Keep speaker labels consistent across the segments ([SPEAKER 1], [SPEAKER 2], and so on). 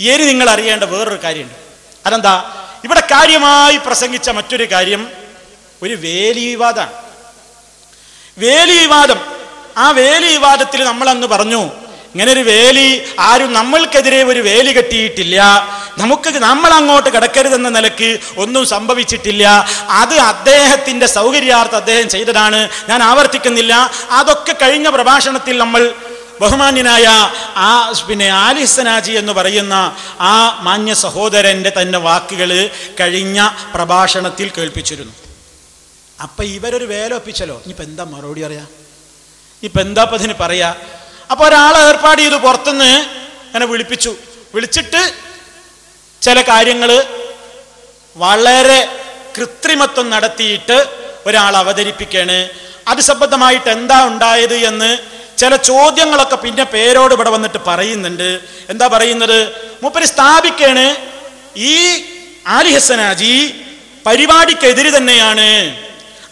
[SPEAKER 1] ഇനി നിങ്ങൾ അറിയേണ്ട വേറൊരു കാര്യമുണ്ട്. അതെന്താ? ഇവിടെ കാര്യമായി പ്രസംഗിച്ച മറ്റൊരു കാര്യം ഒരു വേലി വിവാദമാണ്. വേലി വിവാദം. ആ വേലി വിവാദത്തിൽ നമ്മൾ അന്ന് പറഞ്ഞു, ഇങ്ങനെ ഒരു വേലി ആരും നമ്മൾക്കെതിരെ ഒരു വേലി കെട്ടിയിട്ടില്ല, നമ്മൾ അങ്ങോട്ട് കിടക്കരുതെന്ന നിലക്ക് ഒന്നും സംഭവിച്ചിട്ടില്ല. അത് അദ്ദേഹത്തിന്റെ സൗകര്യാർത്ഥം അദ്ദേഹം ചെയ്തതാണ്. ഞാൻ ആവർത്തിക്കുന്നില്ല. അതൊക്കെ കഴിഞ്ഞ പ്രഭാഷണത്തിൽ നമ്മൾ ബഹുമാന്യനായ ആലി ഹസനാജി എന്ന് പറയുന്ന ആ മാന്യ സഹോദരന്റെ തന്നെ വാക്കുകൾ കഴിഞ്ഞ പ്രഭാഷണത്തിൽ കേൾപ്പിച്ചിരുന്നു. അപ്പൊ ഇവരൊരു വേല ഒപ്പിച്ചല്ലോ. ഇനിയിപ്പോൾ എന്താ മറുപടി പറയാ? ഇപ്പം എന്താ ഇപ്പം അതിന് പറയാ? അപ്പോൾ ഒരാളെ ഏർപ്പാട് ചെയ്തു, പുറത്തുനിന്ന് അങ്ങനെ വിളിച്ചിട്ട് ചില കാര്യങ്ങൾ വളരെ കൃത്രിമത്വം നടത്തിയിട്ട് ഒരാൾ അവതരിപ്പിക്കുകയാണ്. അത് സംബന്ധമായിട്ട് എന്താ ഉണ്ടായത് എന്ന് ചില ചോദ്യങ്ങളൊക്കെ പിന്നെ പേരോട് ഇവിടെ വന്നിട്ട് പറയുന്നുണ്ട്. എന്താ പറയുന്നത്? മൂപ്പര് സ്ഥാപിക്കാണ് ഈ ആലി ഹസനാജി പരിപാടിക്കെതിരെ തന്നെയാണ്.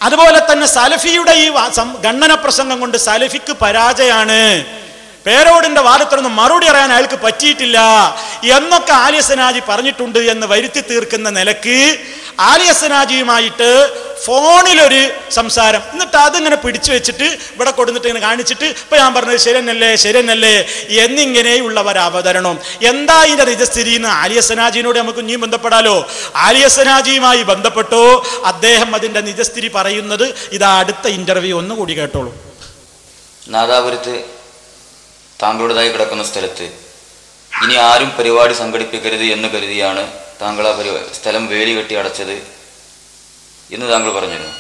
[SPEAKER 1] അതുപോലെ തന്നെ സലഫിയുടെ ഈ ഗണ്ണന പ്രസംഗം കൊണ്ട് സലഫിക്ക് പരാജയമാണ്, പേരോടിന്റെ വാദത്തിനൊന്നും മറുപടി അറിയാൻ അയാൾക്ക് പറ്റിയിട്ടില്ല എന്നൊക്കെ ആലി ഹസനാജി പറഞ്ഞിട്ടുണ്ട് എന്ന് വരുത്തി തീർക്കുന്ന നിലക്ക് ആലി ഹസനാജിയുമായിട്ട് ഫോണിലൊരു സംസാരം, എന്നിട്ട് അതിങ്ങനെ പിടിച്ചു വെച്ചിട്ട് ഇവിടെ കൊടുത്തിട്ട് ഇങ്ങനെ കാണിച്ചിട്ട് ഇപ്പൊ ഞാൻ പറഞ്ഞത് ശരിയെന്നല്ലേ എന്നിങ്ങനെയുള്ള ഒരു അവതരണം. എന്താ ഇതിന്റെ നിജസ്ഥിതി എന്ന് ആലി ഹസനാജിനോട് നമുക്ക് ഇനിയും ബന്ധപ്പെടാലോ. ആലി ഹസനാജിയുമായി ബന്ധപ്പെട്ടോ അദ്ദേഹം അതിന്റെ നിജസ്ഥിതി പറയുന്നത് ഇതാ അടുത്ത ഇന്റർവ്യൂ ഒന്നുകൂടി കേട്ടോളൂ.
[SPEAKER 2] നാദാപുരത്ത് താങ്കളുടേതായി കിടക്കുന്ന സ്ഥലത്ത് ഇനി ആരും പരിപാടി സംഘടിപ്പിക്കരുത് എന്ന് കരുതിയാണ് താങ്കൾ ആ സ്ഥലം വേലി കെട്ടി അടച്ചത് എന്ന് താങ്കൾ പറഞ്ഞിരുന്നു.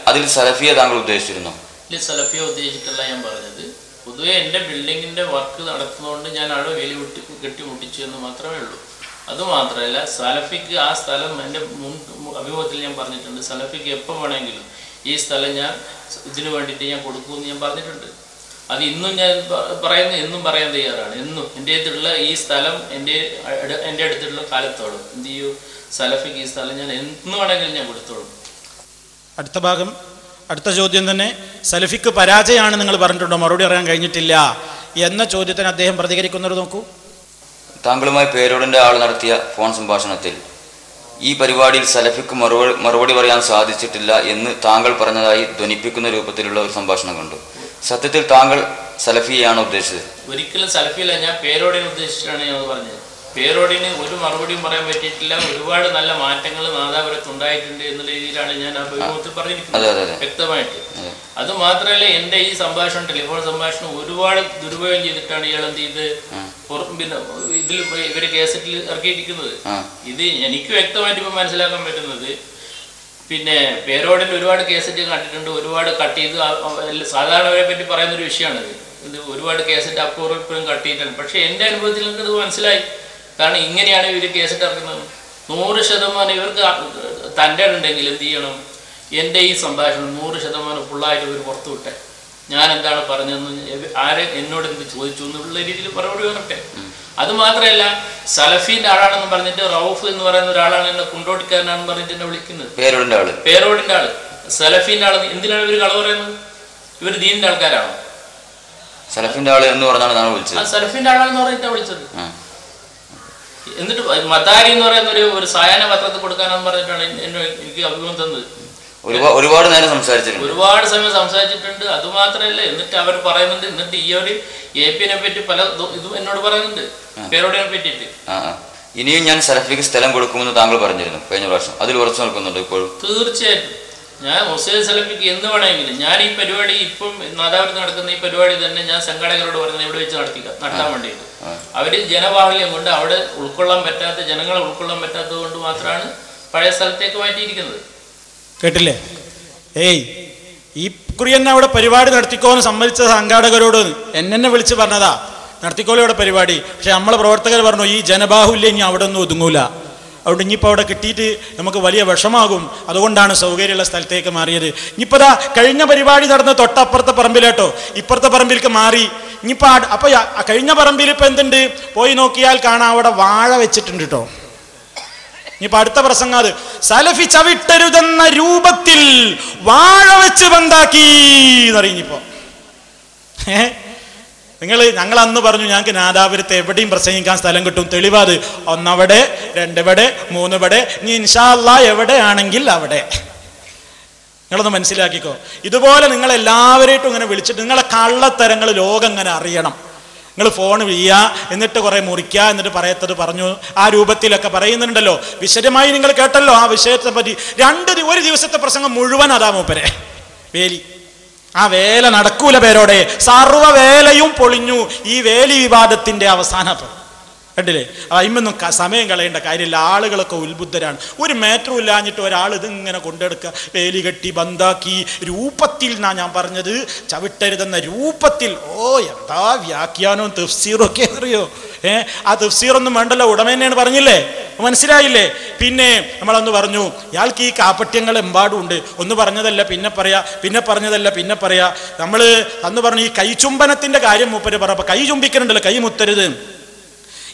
[SPEAKER 2] അതിൽ സലഫിയെ താങ്കൾ ഉദ്ദേശിച്ചിരുന്നു?
[SPEAKER 3] ഇല്ല, സലഫിയെ ഉദ്ദേശിച്ചിട്ടല്ല ഞാൻ പറഞ്ഞത്. പൊതുവെ എൻ്റെ ബിൽഡിങ്ങിൻ്റെ വർക്ക് നടത്തുന്നതുകൊണ്ട് ഞാൻ അവിടെ വേലി കെട്ടി മുട്ടിച്ചു എന്ന് മാത്രമേ ഉള്ളൂ. അതുമാത്രമല്ല, സലഫിക്ക് ആ സ്ഥലം എൻ്റെ മുൻ അഭിമുഖത്തിൽ ഞാൻ പറഞ്ഞിട്ടുണ്ട്. സലഫിക്ക് എപ്പോൾ വേണമെങ്കിലും ഈ സ്ഥലം ഞാൻ ഇതിനു വേണ്ടിയിട്ട് ഞാൻ കൊടുക്കുമെന്ന് ഞാൻ പറഞ്ഞിട്ടുണ്ട്. അത് ഇന്നും ഞാൻ എന്നും പറയാൻ തയ്യാറാണ്. എന്നും എൻ്റെ അടുത്തുള്ള ഈ സ്ഥലം എൻ്റെ അടുത്തുള്ള കാലത്തോളം എന്ത് ചെയ്യൂ, സലഫിക്ക് ഈ സ്ഥലം ഞാൻ എന്ന് വേണമെങ്കിലും ഞാൻ കൊടുത്തോളും.
[SPEAKER 1] അടുത്ത ഭാഗം, അടുത്ത ചോദ്യം തന്നെ. സലഫിക്ക് പരാജയമാണ് നിങ്ങൾ പറഞ്ഞിട്ടുണ്ടോ? മറുപടി അറിയാൻ കഴിഞ്ഞിട്ടില്ല എന്ന ചോദ്യത്തിന് അദ്ദേഹം പ്രതികരിക്കുന്നത് നോക്കൂ.
[SPEAKER 2] താങ്കളുമായി പേരോടിൻ്റെ ആൾ നടത്തിയ ഫോൺ സംഭാഷണത്തിൽ ഈ പരിപാടിയിൽ സലഫിക്ക് മറുപടി പറയാൻ സാധിച്ചിട്ടില്ല എന്ന് താങ്കൾ പറഞ്ഞതായി ധ്വനിപ്പിക്കുന്ന രൂപത്തിലുള്ള ഒരു സംഭാഷണം കണ്ടു. സത്യത്തിൽ താങ്കൾ സലഫിയെയാണ് ഉദ്ദേശിച്ചത്?
[SPEAKER 3] ഒരിക്കലും സലഫിയല്ല, ഞാൻ പേരോടിനെ ഉദ്ദേശിച്ചിട്ടാണ് ഞാൻ പറഞ്ഞത്. പേരോടിന് ഒരു മറുപടിയും പറയാൻ പറ്റിയിട്ടില്ല. ഒരുപാട് നല്ല മാറ്റങ്ങൾ നാദാപുരത്ത് ഉണ്ടായിട്ടുണ്ട് എന്നുള്ള രീതിയിലാണ് ഞാൻ ആ അഭിമുഖത്തിൽ പറഞ്ഞിരിക്കുന്നത് വ്യക്തമായിട്ട്. അത് മാത്രമല്ല, എൻ്റെ ഈ സംഭാഷണം, ടെലിഫോൺ സംഭാഷണം ഒരുപാട് ദുരുപയോഗം ചെയ്തിട്ടാണ് ഇയാൾ എന്ത് ചെയ്ത് പിന്നെ ഇതിൽ ഇവര് കേസറ്റിൽ ഇറക്കിയിരിക്കുന്നത്. ഇത് എനിക്ക് വ്യക്തമായിട്ട് ഇപ്പം മനസ്സിലാക്കാൻ പറ്റുന്നത്, പിന്നെ പേരോടിൽ ഒരുപാട് കേസറ്റ് കണ്ടിട്ടുണ്ട്, ഒരുപാട് കട്ട് ചെയ്ത് സാധാരണവരെ പറ്റി പറയുന്നൊരു വിഷയമാണിത്. ഇത് ഒരുപാട് കേസറ്റ് അപ്പുറം ഇപ്പോഴും കട്ട് ചെയ്തിട്ടുണ്ട്. പക്ഷേ എൻ്റെ അനുഭവത്തിൽ എനിക്കത് മനസ്സിലായി. കാരണം ഇങ്ങനെയാണ് ഇവർ കേസറ്റ് ഇറക്കുന്നത്. 100% ഇവർക്ക് തൻ്റെ ഉണ്ടെങ്കിൽ എന്ത് ചെയ്യണം, എൻ്റെ ഈ സംഭാഷണം 100% ഫുള്ളായിട്ട് ഇവർ പുറത്തു വിട്ടെ. ഞാൻ എന്താണ് പറഞ്ഞതെന്ന് ആരെ എന്നോട് എന്ത് ചോദിച്ചു എന്നുള്ള രീതിയിൽ മറുപടി വരട്ടെ. അതുമാത്രമല്ല, സലഫീൻ്റെ ആളാണെന്ന് പറഞ്ഞിട്ട് റൌഫ് എന്ന് പറയുന്ന ഒരാളാണ് എന്നെ കുണ്ടോട്ടിക്കാരനാണെന്ന് പറഞ്ഞിട്ട് എന്നെ വിളിക്കുന്നത്. പേരോടിൻ്റെ ആള് സലഫീൻ്റെ ആള്. എന്തിനാണ് ഇവർ കളവ് പറയുന്നത്? ഇവർ ദീനിൻ്റെ ആൾക്കാരാണോ?
[SPEAKER 2] സലഫിന്റെ ആള് എന്ന് പറഞ്ഞാണ് വിളിച്ചത്.
[SPEAKER 3] സലഫിന്റെ ആളാണെന്ന് പറഞ്ഞിട്ടാണ് വിളിച്ചത്. എന്നിട്ട് മതാരി എന്ന് പറയുന്ന ഒരു സായാഹ്ന പത്രത്തിൽ കൊടുക്കാനെന്ന് പറഞ്ഞിട്ടാണ് എനിക്ക് അഭിമുഖം തന്നത്.
[SPEAKER 2] ഒരുപാട് നേരം സംസാരിച്ചിട്ടുണ്ട്,
[SPEAKER 3] ഒരുപാട് സമയം സംസാരിച്ചിട്ടുണ്ട്. അതുമാത്രമല്ല, എന്നിട്ട് അവർ പറയുന്നുണ്ട്, എന്നിട്ട് ഈ ഒരു AP-നെ പറ്റി പല ഇതും എന്നോട് പറയുന്നുണ്ട്, പേരോടിനെ പറ്റിയിട്ട്.
[SPEAKER 2] ഇനിയും ഞാൻ സലഫിക്ക് സ്ഥലം കൊടുക്കുമെന്ന് താങ്കൾ പറഞ്ഞിരുന്നു കഴിഞ്ഞ പ്രാവശ്യം. അതിൽ ഉറച്ചു നിൽക്കുന്നുണ്ട് ഇപ്പോഴും?
[SPEAKER 3] തീർച്ചയായിട്ടും ഞാൻ മുസ്ലിം സലഫിക്ക് എന്ന് വേണമെങ്കിലും ഞാൻ ഈ പരിപാടി ഇപ്പം നാദാപുരത്ത് നടക്കുന്ന ഈ പരിപാടി തന്നെ ഞാൻ സംഘാടകരോട് പറയുന്നത് ഇവിടെ വെച്ച് നടത്താൻ വേണ്ടിയിട്ട്. അവർ ജനബാഹുല്യം കൊണ്ട് അവിടെ ഉൾക്കൊള്ളാൻ പറ്റാത്ത, ജനങ്ങളെ ഉൾക്കൊള്ളാൻ പറ്റാത്തത് കൊണ്ട് മാത്രമാണ് പഴയ സ്ഥലത്തേക്ക് മാറ്റിയിരിക്കുന്നത്.
[SPEAKER 1] കേട്ടില്ലേ? ഈ കുറി തന്നെ അവിടെ പരിപാടി നടത്തിക്കോന്ന് സമ്മതിച്ച സംഘാടകരോട് എന്നെ വിളിച്ച് പറഞ്ഞതാ, നടത്തിക്കോലും അവിടെ പരിപാടി. പക്ഷെ നമ്മളെ പ്രവർത്തകർ പറഞ്ഞു ഈ ജനബാഹുല്യം ഇനി അവിടെ ഒന്നും ഒതുങ്ങൂല, അതുകൊണ്ട് ഇനിയിപ്പോൾ അവിടെ കിട്ടിയിട്ട് നമുക്ക് വലിയ വിഷമാകും, അതുകൊണ്ടാണ് സൗകര്യമുള്ള സ്ഥലത്തേക്ക് മാറിയത്. ഇനിയിപ്പോൾ കഴിഞ്ഞ പരിപാടി നടന്ന തൊട്ടപ്പുറത്തെ പറമ്പിലേട്ടോ, ഇപ്പുറത്തെ പറമ്പിലേക്ക് മാറി. ഇനിയിപ്പോൾ അപ്പോൾ കഴിഞ്ഞ പറമ്പിൽ ഇപ്പം എന്തുണ്ട്, പോയി നോക്കിയാൽ കാണാം അവിടെ വാഴ വെച്ചിട്ടുണ്ട് കേട്ടോ. ഇനിയിപ്പോൾ അടുത്ത പ്രസംഗം അത് സലഫി ചവിട്ടരുതെന്ന രൂപത്തിൽ വാഴ വെച്ച് ബന്ധാക്കി എന്നറിയിപ്പോ. ഞങ്ങൾ അന്ന് പറഞ്ഞു ഞങ്ങൾക്ക് നാദാപുരത്ത് എവിടെയും പ്രസംഗിക്കാൻ സ്ഥലം കിട്ടും. തെളിവാത് ഒന്നവിടെ, രണ്ടിവിടെ, മൂന്നിവിടെ, ഇനി ഇൻഷാ അല്ലാഹ് എവിടെയാണെങ്കിൽ അവിടെ. നിങ്ങളൊന്ന് മനസ്സിലാക്കിക്കോ. ഇതുപോലെ നിങ്ങൾ എല്ലാവരെയും ഇങ്ങനെ വിളിച്ചിട്ട് നിങ്ങളെ കള്ളത്തരങ്ങൾ ലോകം ഇങ്ങനെ അറിയണം. നിങ്ങൾ ഫോൺ ചെയ്യുക, എന്നിട്ട് കുറെ മുറിക്കുക, എന്നിട്ട് പറയത്തത് പറഞ്ഞു, ആ രൂപത്തിലൊക്കെ പറയുന്നുണ്ടല്ലോ. വിശദമായി നിങ്ങൾ കേട്ടല്ലോ ആ വിഷയത്തെ പറ്റി. ഒരു ദിവസത്തെ പ്രസംഗം മുഴുവൻ അതാ മൂപ്പരെ വേലി. ആ വേല നടക്കൂല പേരോടെ. സർവ്വ വേലയും പൊളിഞ്ഞു ഈ വേലി വിവാദത്തിന്റെ അവസാനം. കണ്ടില്ലേ? അതിമൊന്നും സമയം കളയേണ്ട കാര്യമില്ല. ആളുകളൊക്കെ ഉത്ബുദ്ധരാണ്. ഒരു മേറ്ററും ഇല്ലാഞ്ഞിട്ട് ഒരാൾ ഇതിങ്ങനെ കൊണ്ടെടുക്കുക, വേലി കെട്ടി ബന്ധാക്കി രൂപത്തിൽ എന്നാ ഞാൻ പറഞ്ഞത്, ചവിട്ടരുതെന്ന രൂപത്തിൽ. ഓ എന്താ വ്യാഖ്യാനവും തഫ്സീറും ഒക്കെ അറിയോ? ആ തഫ്സീറൊന്നും വേണ്ടല്ലോ, ഉടമേനെയാണ് പറഞ്ഞില്ലേ, മനസ്സിലായില്ലേ? പിന്നെ നമ്മളന്ന് പറഞ്ഞു ഇയാൾക്ക് ഈ കാപ്പട്യങ്ങൾ എമ്പാടുണ്ട്. ഒന്ന് പറഞ്ഞതല്ല പിന്നെ പറയാ, പിന്നെ പറഞ്ഞതല്ല പിന്നെ പറയാ. നമ്മൾ അന്ന് പറഞ്ഞു ഈ കൈചുംബനത്തിന്റെ കാര്യം മൂപ്പര് പറഞ്ഞപ്പോ, കൈ ചുംബിക്കലുണ്ടല്ലോ, കൈ മുത്തരുത്.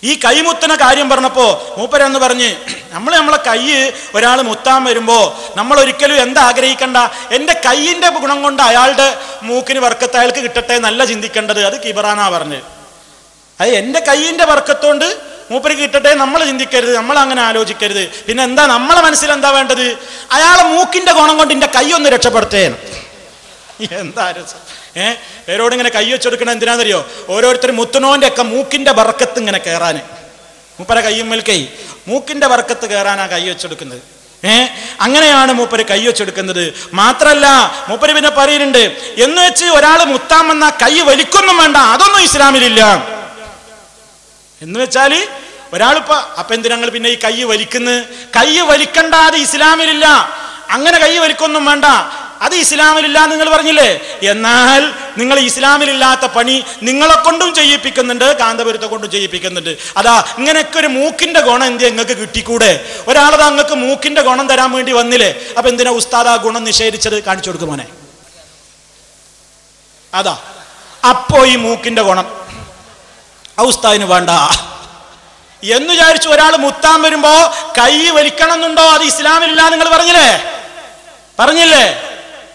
[SPEAKER 1] ഈ കൈമുത്തന കാര്യം പറഞ്ഞപ്പോ മൂപ്പരെന്ന് പറഞ്ഞ് നമ്മളെ കൈ ഒരാൾ മുത്താൻ വരുമ്പോ നമ്മൾ ഒരിക്കലും എന്താ ആഗ്രഹിക്കണ്ട, എൻ്റെ കൈയിന്റെ ഗുണം കൊണ്ട് അയാളുടെ മൂക്കിന് വർക്കത്ത് അയാൾക്ക് കിട്ടട്ടെ നല്ല ചിന്തിക്കേണ്ടത്. അത് കിബറാനാ പറഞ്ഞ്. അത് എൻ്റെ കൈയിന്റെ വർക്കത്തോണ്ട് മൂപ്പര് കിട്ടട്ടെ നമ്മൾ ചിന്തിക്കരുത്, നമ്മൾ അങ്ങനെ ആലോചിക്കരുത്. പിന്നെ എന്താ നമ്മളെ മനസ്സിൽ എന്താ വേണ്ടത്? അയാളെ മൂക്കിന്റെ ഗുണം കൊണ്ട് എൻ്റെ കൈ ഒന്ന് രക്ഷപ്പെടുത്തേന്ന്. എന്താ രസം! പേരോട് ഇങ്ങനെ കൈ വെച്ചെടുക്കണം എന്തിനാണെന്നറിയോ? ഓരോരുത്തരും മുത്തുനോന്റെ ഒക്കെ മൂക്കിന്റെ ബർക്കത്ത് ഇങ്ങനെ കയറാൻ, മൂപ്പര കയ്യുമ്മൽ കൈ മൂക്കിന്റെ ബർക്കത്ത് കയറാനാ കൈ വെച്ചെടുക്കുന്നത്. അങ്ങനെയാണ് മൂപ്പര് കൈ വെച്ചെടുക്കുന്നത്. മാത്രല്ല മൂപ്പര് പിന്നെ പറയുന്നുണ്ട്, എന്ന് വെച്ച് ഒരാൾ മുത്താൻ വന്ന കൈ വലിക്കൊന്നും വേണ്ട, അതൊന്നും ഇസ്ലാമിലില്ല. എന്ന് വെച്ചാല് ഒരാളിപ്പോ അപ്പൊ എന്തിനാങ്ങൾ പിന്നെ ഈ കൈ വലിക്കുന്നത്? കൈ വലിക്കണ്ട, അത് ഇസ്ലാമിലില്ല. അങ്ങനെ കൈ വലിക്കൊന്നും വേണ്ട, അത് ഇസ്ലാമിലില്ല നിങ്ങൾ പറഞ്ഞില്ലേ. എന്നാൽ നിങ്ങൾ ഇസ്ലാമിലില്ലാത്ത പണി നിങ്ങളെ കൊണ്ടും ചെയ്യിപ്പിക്കുന്നുണ്ട്, കാന്തപുരത്തെ കൊണ്ടും ചെയ്യിപ്പിക്കുന്നുണ്ട്. അതാ ഇങ്ങനെയൊക്കെ ഒരു മൂക്കിന്റെ ഗുണം എന്ത് നിങ്ങൾക്ക് കിട്ടിക്കൂടെ? ഒരാളത് അങ്ങക്ക് മൂക്കിന്റെ ഗുണം തരാൻ വേണ്ടി വന്നില്ലേ, അപ്പൊ എന്തിനാ ഉസ്താദ് ആ ഗുണം നിഷേധിച്ചത്? കാണിച്ചു കൊടുക്കും മോനെ. അതാ അപ്പോ ഈ മൂക്കിന്റെ ഗുണം ആ ഉസ്താദിന് വേണ്ട എന്ന് വിചാരിച്ചു ഒരാൾ മുത്താൻ വരുമ്പോ കൈ വലിക്കണം എന്നുണ്ടോ? അത് ഇസ്ലാമിലില്ല നിങ്ങൾ പറഞ്ഞില്ലേ?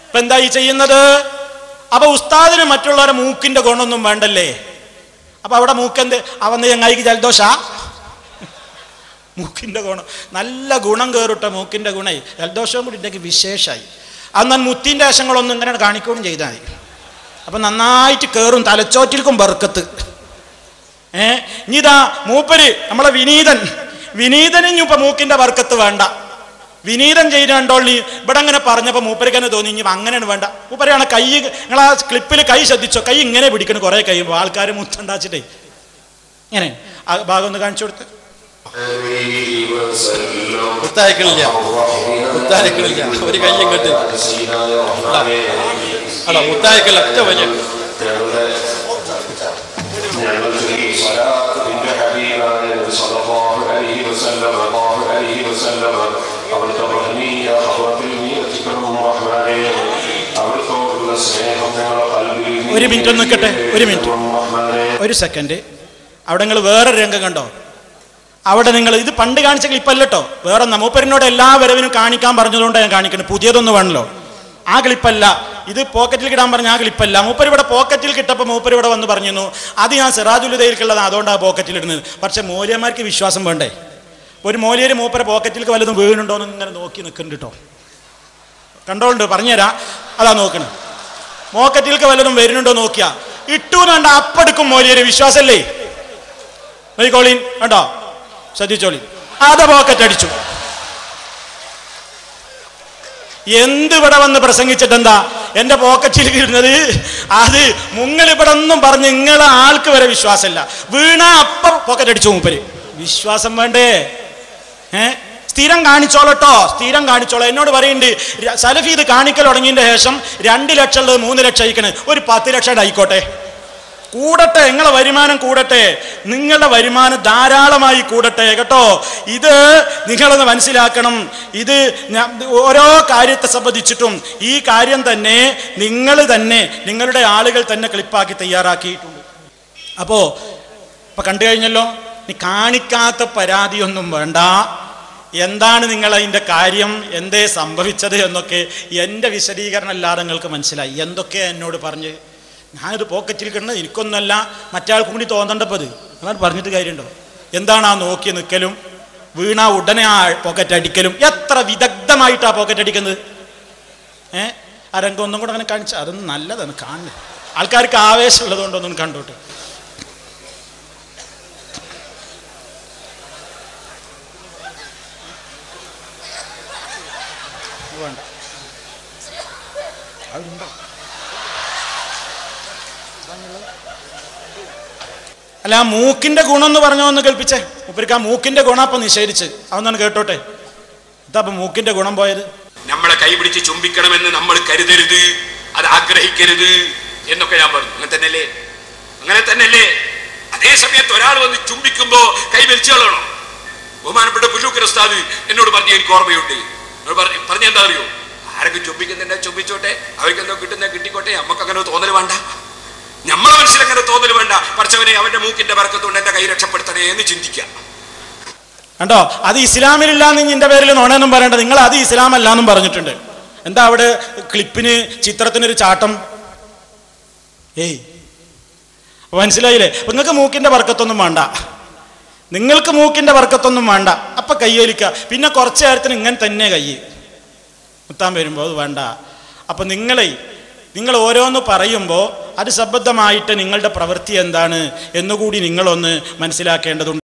[SPEAKER 1] ഇപ്പൊ എന്താ ഈ ചെയ്യുന്നത്? അപ്പൊ ഉസ്താദിന് മറ്റുള്ളവരെ മൂക്കിന്റെ ഗുണമൊന്നും വേണ്ടല്ലേ? അപ്പൊ അവിടെ മൂക്കെന്ത് അവന്ന് ചങ്ങായിക്ക് ജലദോഷ? മൂക്കിന്റെ ഗുണം നല്ല ഗുണം കയറിട്ട മൂക്കിന്റെ ഗുണേ ജലദോഷവും കൂടി ഉണ്ടെങ്കിൽ വിശേഷമായി. അന്ന് മുത്തിന്റെ വശങ്ങളൊന്നും ഇങ്ങനെ കാണിക്കുകയും ചെയ്താൽ മതി. അപ്പൊ നന്നായിട്ട് കയറും, തലച്ചോറ്റിൽക്കും ബർക്കത്ത്. ഇനിതാ മൂപ്പര് നമ്മളെ വിനീതന് ഇപ്പൊ മൂക്കിന്റെ ബർക്കത്ത് വേണ്ട. വിനീതം ചെയ്തോളി ഇവിടെ അങ്ങനെ പറഞ്ഞപ്പോ മൂപ്പർക്ക് തന്നെ തോന്നി ഇനി അങ്ങനെയാണ് വേണ്ട. മൂപ്പരയാണ് കൈ, നിങ്ങൾ ആ ക്ലിപ്പിൽ കൈ ശ്രദ്ധിച്ചോ, കൈ ഇങ്ങനെ പിടിക്കണം കുറെ കഴിയുമ്പോൾ ആൾക്കാർ മുത്തുണ്ടാച്ചിട്ടേ. ഇങ്ങനെ ആ ഭാഗം ഒന്ന് കാണിച്ചു കൊടുത്ത്.
[SPEAKER 4] മുത്തായക്കളില്ല ഒരു കയ്യും കെട്ട് അല്ല മുത്തായക്കൾ ഒറ്റ വലിയ
[SPEAKER 1] ഒരു മിനിറ്റ് ഒന്ന് നിൽക്കട്ടെ, ഒരു മിനിറ്റ്, ഒരു സെക്കൻഡ്. അവിടെ നിങ്ങൾ വേറൊരു രംഗം കണ്ടോ? അവിടെ നിങ്ങൾ ഇത് പണ്ട് കാണിച്ച ക്ലിപ്പല്ലോ, വേറെ മൂപ്പരിനോട് എല്ലാ വരവിനും കാണിക്കാൻ പറഞ്ഞതുകൊണ്ടാണ് ഞാൻ കാണിക്കുന്നത്. പുതിയതൊന്നും വേണല്ലോ. ആ ക്ലിപ്പല്ല ഇത്, പോക്കറ്റിൽ കിടാൻ പറഞ്ഞ ആ ക്ലിപ്പല്ല. മൂപ്പർ ഇവിടെ പോക്കറ്റിൽ കിട്ടപ്പോൾ മൂപ്പർ ഇവിടെ വന്ന് പറഞ്ഞിരുന്നു അത് ഞാൻ സിറാജുലുദയിൽക്കുള്ളതാണ്, അതുകൊണ്ടാണ് പോക്കറ്റിൽ ഇടുന്നത്. പക്ഷെ മോലിയന്മാർക്ക് വിശ്വാസം വേണ്ടേ? ഒരു മോലിയര് മൂപ്പരെ പോക്കറ്റിലേക്ക് വല്ലതും വീണുണ്ടോ എന്ന് ഇങ്ങനെ നോക്കി നിൽക്കുന്നുണ്ട് കേട്ടോ. കണ്ടോണ്ട് പറഞ്ഞുതരാം. അതാ നോക്കണേ, പോക്കറ്റിലേക്ക് വല്ലതും വരുന്നുണ്ടോ നോക്കിയാ ഇട്ടു വേണ്ട അപ്പെടുക്കും മോലിയര്. വിശ്വാസല്ലേ? നോക്കിക്കോളീൻ, കണ്ടോ, ശ്രദ്ധിച്ചോളി. അതാ പോക്കറ്റ് അടിച്ചു. എന്ത് ഇവിടെ വന്ന് പ്രസംഗിച്ചിട്ട് എന്താ? എന്റെ പോക്കറ്റിൽ ഇരുന്നത് അത് മുങ്ങളിവിടെ ഒന്നും പറഞ്ഞ് നിങ്ങളെ ആൾക്ക് വരെ വിശ്വാസമില്ല. വീണ അപ്പം പോക്കറ്റ് അടിച്ചു മൂപ്പര്. വിശ്വാസം വേണ്ടേ? സ്ഥിരം കാണിച്ചോളട്ടോ, സ്ഥിരം കാണിച്ചോളൂ. എന്നോട് പറയുന്നുണ്ട് സലഫി ഇത് കാണിക്കൽ തുടങ്ങിയതിന്റെ ശേഷം 2 ലക്ഷം ഉള്ളത് 3 ലക്ഷം അയക്കണ്, ഒരു 10 ലക്ഷം ആയിക്കോട്ടെ, കൂടട്ടെ, നിങ്ങളെ വരുമാനം കൂടട്ടെ, നിങ്ങളുടെ വരുമാനം ധാരാളമായി കൂടട്ടെ കേട്ടോ. ഇത് നിങ്ങളൊന്ന് മനസ്സിലാക്കണം. ഇത് ഓരോ കാര്യത്തെ സംബന്ധിച്ചിട്ടും ഈ കാര്യം തന്നെ നിങ്ങൾ തന്നെ നിങ്ങളുടെ ആളുകൾ തന്നെ ക്ലിപ്പാക്കി തയ്യാറാക്കിയിട്ടുണ്ട്. ഇപ്പൊ കണ്ടു കഴിഞ്ഞല്ലോ. നീ കാണിക്കാത്ത പരാതിയൊന്നും വേണ്ട. എന്താണ് നിങ്ങൾ അതിൻ്റെ കാര്യം, എന്തേ സംഭവിച്ചത് എന്നൊക്കെ എൻ്റെ വിശദീകരണം അല്ലാതെ നിങ്ങൾക്ക് മനസ്സിലായി. എന്തൊക്കെയാണ് എന്നോട് പറഞ്ഞ് ഞാനൊരു പോക്കറ്റിൽ കിടന്ന് എനിക്കൊന്നല്ല മറ്റാൾക്കും കൂടി തോന്നണ്ടപ്പത് അങ്ങനെ പറഞ്ഞിട്ട് കാര്യമുണ്ടോ? എന്താണ് ആ നോക്കി നിൽക്കലും, വീണാ ഉടനെ ആ പോക്കറ്റ് അടിക്കലും, എത്ര വിദഗ്ധമായിട്ട് ആ പോക്കറ്റ് അടിക്കുന്നത്. ആ രംഗം ഒന്നും കൂടെ അങ്ങനെ കാണിച്ചാൽ അതൊന്നും നല്ലതാണ് കാണുന്നത്. ആൾക്കാർക്ക് ആവേശമുള്ളത് കൊണ്ടൊന്നും കണ്ടോട്ടെ. വേണ്ട അല്ല, ആ മൂക്കിന്റെ ഗുണം എന്ന് പറഞ്ഞോ ഒന്ന് കേൾപ്പിച്ചേ. മൂപ്പർക്ക് ആ മൂക്കിന്റെ ഗുണം അപ്പൊ നിഷേധിച്ച് അതൊന്നാണ് കേട്ടോട്ടെ. എന്താ അപ്പൊ മൂക്കിന്റെ ഗുണം പോയത്?
[SPEAKER 5] നമ്മളെ കൈപിടിച്ച് ചുംബിക്കണമെന്ന് നമ്മൾ കരുതരുത്, അത് ആഗ്രഹിക്കരുത് എന്നൊക്കെ ഞാൻ പറഞ്ഞു. അങ്ങനെ തന്നെയല്ലേ? അങ്ങനെ തന്നെയല്ലേ? അതേ സമയത്ത് ഒരാൾ വന്ന് ചുംബിക്കുമ്പോ കൈ വലിച്ചു കളയണോ? ബഹുമാനപ്പെട്ട പുല്ലൂക്കർ ഉസ്താദ് എന്നോട് പറഞ്ഞ എനിക്ക് ഓർമ്മയുണ്ട്. പറഞ്ഞ എന്താ അറിയോ? ആരൊക്കെ ചുംബിക്കുന്നുണ്ടെ ചുംബിച്ചോട്ടെ, അവർക്ക് എന്തോ കിട്ടുന്ന കിട്ടിക്കോട്ടെ, നമുക്ക് അങ്ങനെ തോന്നൽ വേണ്ട, നമ്മളെ മനസ്സിലങ്ങനെ തോന്നൽ വേണ്ട. പഠിച്ചവനെ അവന്റെ മൂക്കിന്റെ ബർക്കത്തുകൊണ്ട് എന്റെ കൈ രക്ഷപ്പെടുത്തണേ എന്ന് ചിന്തിക്കാം.
[SPEAKER 1] കണ്ടോ, അത് ഇസ്ലാമിലില്ലാന്ന് നിന്റെ പേരിൽ നോണെന്നും പറയണ്ട. നിങ്ങൾ അത് ഇസ്ലാം അല്ലാന്നും പറഞ്ഞിട്ടുണ്ട്. എന്താ അവിടെ ക്ലിപ്പിന് ചിത്രത്തിനൊരു ചാട്ടം? ഏയ് മനസ്സിലായില്ലേ? നിങ്ങൾക്ക് മൂക്കിന്റെ ബർക്കത്തൊന്നും വേണ്ട, നിങ്ങൾക്ക് മൂക്കിന്റെ ബർക്കത്തൊന്നും വേണ്ട. അപ്പൊ കയ്യൊലിക്ക, പിന്നെ കുറച്ചു നേരത്തിന് ഇങ്ങനെ തന്നെ കൈ മുത്താൻ വരുമ്പോൾ അത് വേണ്ട. അപ്പൊ നിങ്ങൾ ഓരോന്ന് പറയുമ്പോൾ അത് സംബന്ധമായിട്ട് നിങ്ങളുടെ പ്രവൃത്തി എന്താണ് എന്നുകൂടി നിങ്ങളൊന്ന് മനസ്സിലാക്കേണ്ടതുണ്ട്.